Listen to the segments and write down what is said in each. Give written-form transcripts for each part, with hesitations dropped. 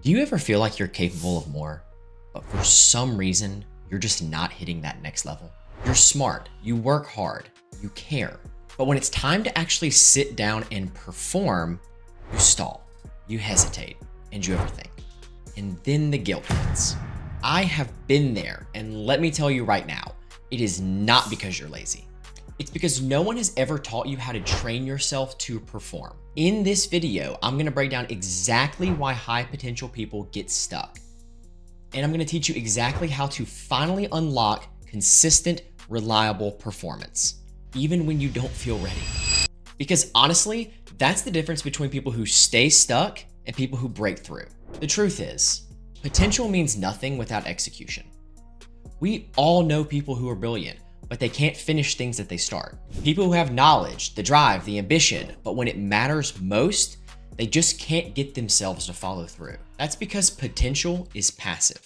Do you ever feel like you're capable of more, but for some reason, you're just not hitting that next level? You're smart, you work hard, you care, but when it's time to actually sit down and perform, you stall, you hesitate, and you overthink. And then the guilt hits. I have been there, and let me tell you right now, it is not because you're lazy. It's because no one has ever taught you how to train yourself to perform. In this video, I'm gonna break down exactly why high potential people get stuck. And I'm gonna teach you exactly how to finally unlock consistent, reliable performance, even when you don't feel ready. Because honestly, that's the difference between people who stay stuck and people who break through. The truth is, potential means nothing without execution. We all know people who are brilliant, but they can't finish things that they start. People who have knowledge, the drive, the ambition, but when it matters most, they just can't get themselves to follow through. That's because potential is passive.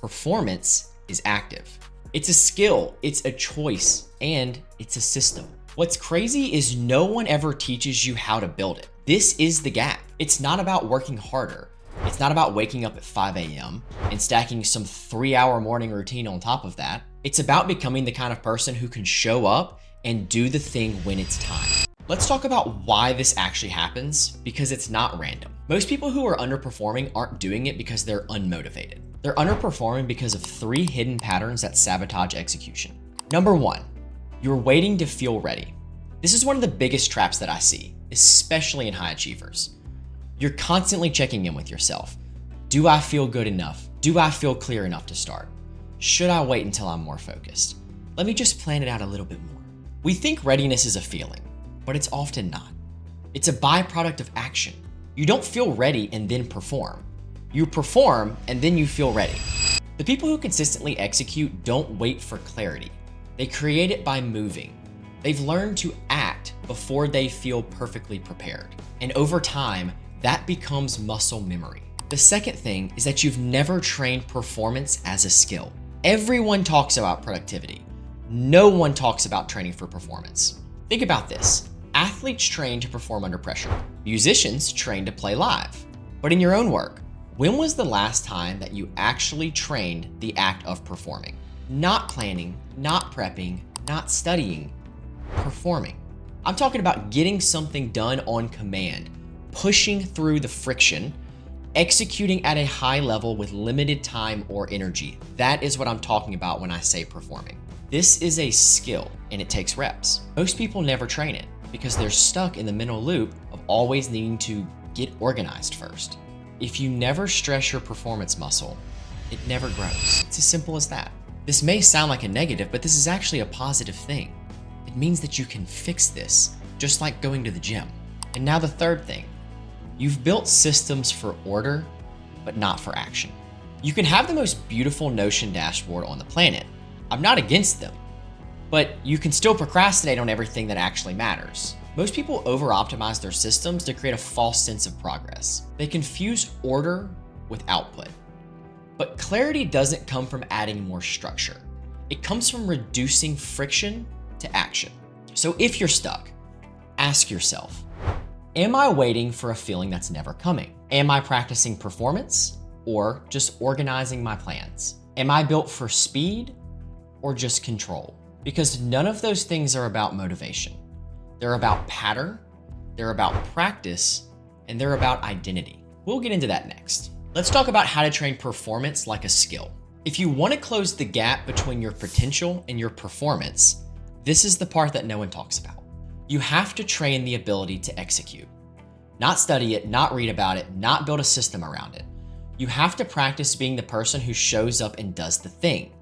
Performance is active. It's a skill, it's a choice, and it's a system. What's crazy is no one ever teaches you how to build it. This is the gap. It's not about working harder. It's not about waking up at 5 a.m. and stacking some 3-hour morning routine on top of that. It's about becoming the kind of person who can show up and do the thing when it's time. Let's talk about why this actually happens, because it's not random. Most people who are underperforming aren't doing it because they're unmotivated. They're underperforming because of 3 hidden patterns that sabotage execution. Number 1, you're waiting to feel ready. This is one of the biggest traps that I see, especially in high achievers. You're constantly checking in with yourself. Do I feel good enough? Do I feel clear enough to start? Should I wait until I'm more focused? Let me just plan it out a little bit more. We think readiness is a feeling, but it's often not. It's a byproduct of action. You don't feel ready and then perform. You perform and then you feel ready. The people who consistently execute don't wait for clarity. They create it by moving. They've learned to act before they feel perfectly prepared. And over time, that becomes muscle memory. The second thing is that you've never trained performance as a skill. Everyone talks about productivity. No one talks about training for performance. Think about this. Athletes train to perform under pressure. Musicians train to play live. But in your own work, when was the last time that you actually trained the act of performing? Not planning, not prepping, not studying, performing. I'm talking about getting something done on command, pushing through the friction, executing at a high level with limited time or energy. That is what I'm talking about when I say performing. This is a skill and it takes reps. Most people never train it because they're stuck in the mental loop of always needing to get organized first. If you never stress your performance muscle, it never grows. It's as simple as that. This may sound like a negative, but this is actually a positive thing. It means that you can fix this, just like going to the gym. And now the third thing. You've built systems for order, but not for action. You can have the most beautiful Notion dashboard on the planet. I'm not against them, but you can still procrastinate on everything that actually matters. Most people over-optimize their systems to create a false sense of progress. They confuse order with output. But clarity doesn't come from adding more structure. It comes from reducing friction to action. So if you're stuck, ask yourself, am I waiting for a feeling that's never coming? Am I practicing performance or just organizing my plans? Am I built for speed or just control? Because none of those things are about motivation. They're about pattern, they're about practice, and they're about identity. We'll get into that next. Let's talk about how to train performance like a skill. If you want to close the gap between your potential and your performance, this is the part that no one talks about. You have to train the ability to execute. Not study it, not read about it, not build a system around it. You have to practice being the person who shows up and does the thing.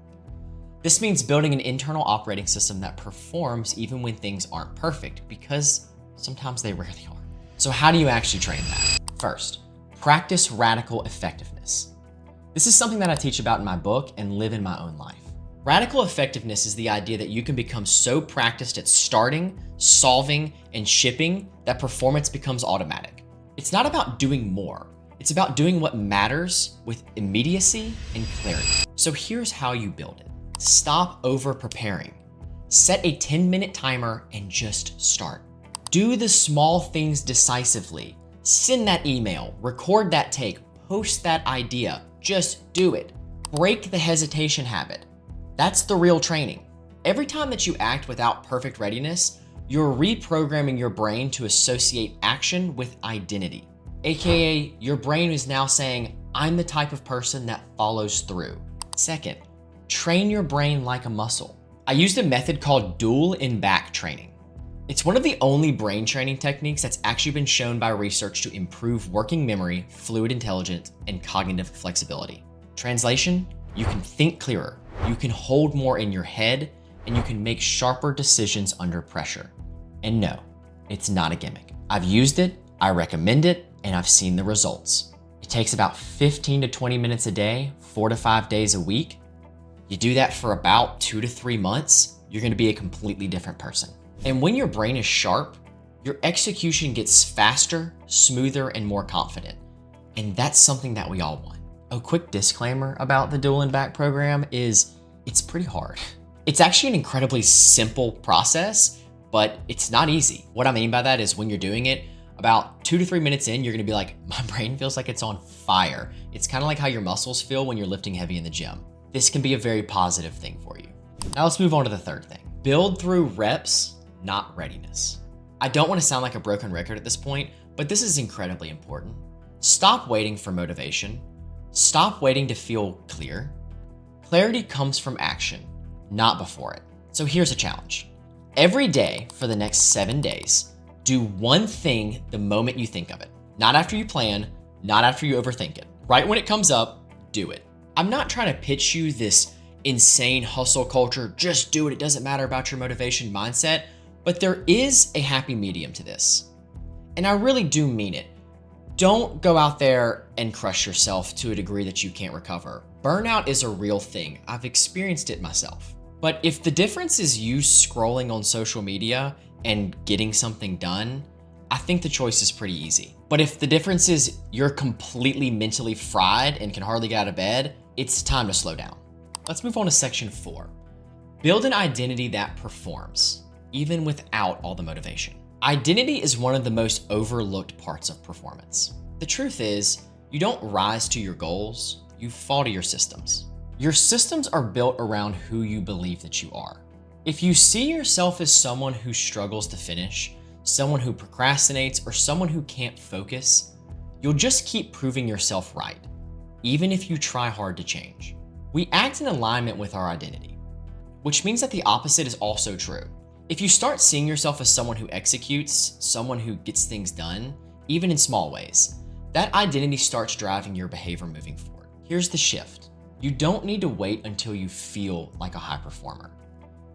This means building an internal operating system that performs even when things aren't perfect, because sometimes they rarely are. So how do you actually train that? First, practice radical effectiveness. This is something that I teach about in my book and live in my own life. Radical effectiveness is the idea that you can become so practiced at starting, solving, and shipping that performance becomes automatic. It's not about doing more. It's about doing what matters with immediacy and clarity. So here's how you build it. Stop over-preparing. Set a 10-minute timer and just start. Do the small things decisively. Send that email, record that take, post that idea. Just do it. Break the hesitation habit. That's the real training. Every time that you act without perfect readiness, you're reprogramming your brain to associate action with identity. AKA, your brain is now saying, I'm the type of person that follows through. Second, train your brain like a muscle. I used a method called dual and back training. It's one of the only brain training techniques that's actually been shown by research to improve working memory, fluid intelligence, and cognitive flexibility. Translation, you can think clearer, you can hold more in your head, and you can make sharper decisions under pressure. And no, it's not a gimmick. I've used it, I recommend it, and I've seen the results. It takes about 15 to 20 minutes a day, 4 to 5 days a week. You do that for about 2 to 3 months, you're gonna be a completely different person. And when your brain is sharp, your execution gets faster, smoother, and more confident. And that's something that we all want. A quick disclaimer about the Dual and Back program is it's pretty hard. It's actually an incredibly simple process, but it's not easy. What I mean by that is when you're doing it, about 2 to 3 minutes in, you're gonna be like, my brain feels like it's on fire. It's kind of like how your muscles feel when you're lifting heavy in the gym. This can be a very positive thing for you. Now let's move on to the third thing. Build through reps, not readiness. I don't want to sound like a broken record at this point, but this is incredibly important. Stop waiting for motivation. Stop waiting to feel clear. Clarity comes from action, not before it. So here's a challenge. Every day for the next 7 days, do one thing the moment you think of it. Not after you plan, not after you overthink it. Right when it comes up, do it. I'm not trying to pitch you this insane hustle culture, just do it, it doesn't matter about your motivation mindset, but there is a happy medium to this. And I really do mean it. Don't go out there and crush yourself to a degree that you can't recover. Burnout is a real thing. I've experienced it myself. But if the difference is you scrolling on social media and getting something done, I think the choice is pretty easy. But if the difference is you're completely mentally fried and can hardly get out of bed, it's time to slow down. Let's move on to section 4. Build an identity that performs, even without all the motivation. Identity is one of the most overlooked parts of performance. The truth is, you don't rise to your goals, you fall to your systems. Your systems are built around who you believe that you are. If you see yourself as someone who struggles to finish, someone who procrastinates, or someone who can't focus, you'll just keep proving yourself right, even if you try hard to change. We act in alignment with our identity, which means that the opposite is also true. If you start seeing yourself as someone who executes, someone who gets things done, even in small ways, that identity starts driving your behavior moving forward. Here's the shift. You don't need to wait until you feel like a high performer.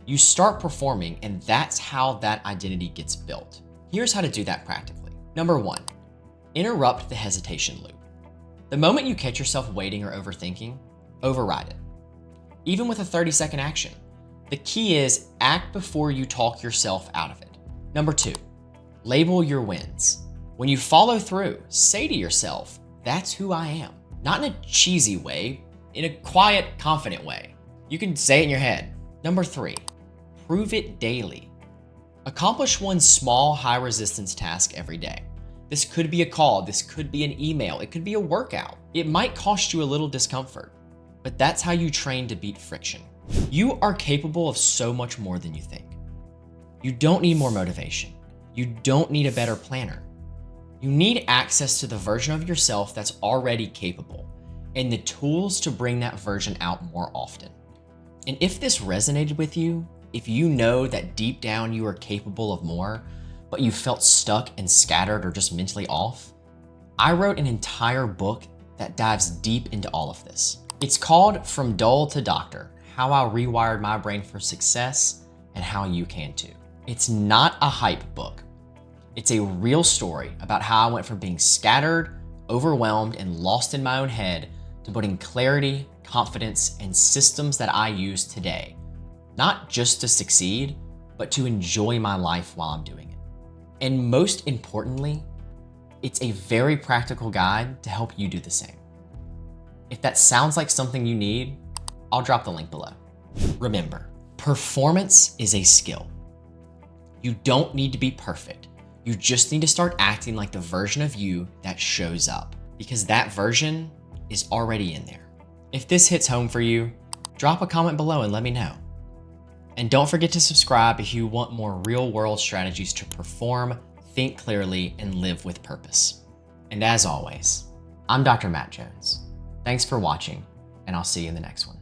You start performing, and that's how that identity gets built. Here's how to do that practically. Number 1, interrupt the hesitation loop. The moment you catch yourself waiting or overthinking, override it. Even with a 30-second action. The key is act before you talk yourself out of it. Number 2, label your wins. When you follow through, say to yourself, that's who I am. Not in a cheesy way, in a quiet, confident way. You can say it in your head. Number 3, prove it daily. Accomplish one small, high-resistance task every day. This could be a call, this could be an email, it could be a workout. It might cost you a little discomfort, but that's how you train to beat friction. You are capable of so much more than you think. You don't need more motivation. You don't need a better planner. You need access to the version of yourself that's already capable and the tools to bring that version out more often. And if this resonated with you, if you know that deep down you are capable of more, but you felt stuck and scattered or just mentally off, I wrote an entire book that dives deep into all of this. It's called From Dull to Doctor: How I Rewired My Brain for Success and How You Can Too. It's not a hype book. It's a real story about how I went from being scattered, overwhelmed, and lost in my own head to putting clarity, confidence, and systems that I use today, not just to succeed, but to enjoy my life while I'm doing it. And most importantly, it's a very practical guide to help you do the same. If that sounds like something you need, I'll drop the link below. Remember, performance is a skill. You don't need to be perfect. You just need to start acting like the version of you that shows up. because that version is already in there. If this hits home for you, drop a comment below and let me know. And don't forget to subscribe if you want more real-world strategies to perform, think clearly, and live with purpose. And as always, I'm Dr. Matt Jones. Thanks for watching, and I'll see you in the next one.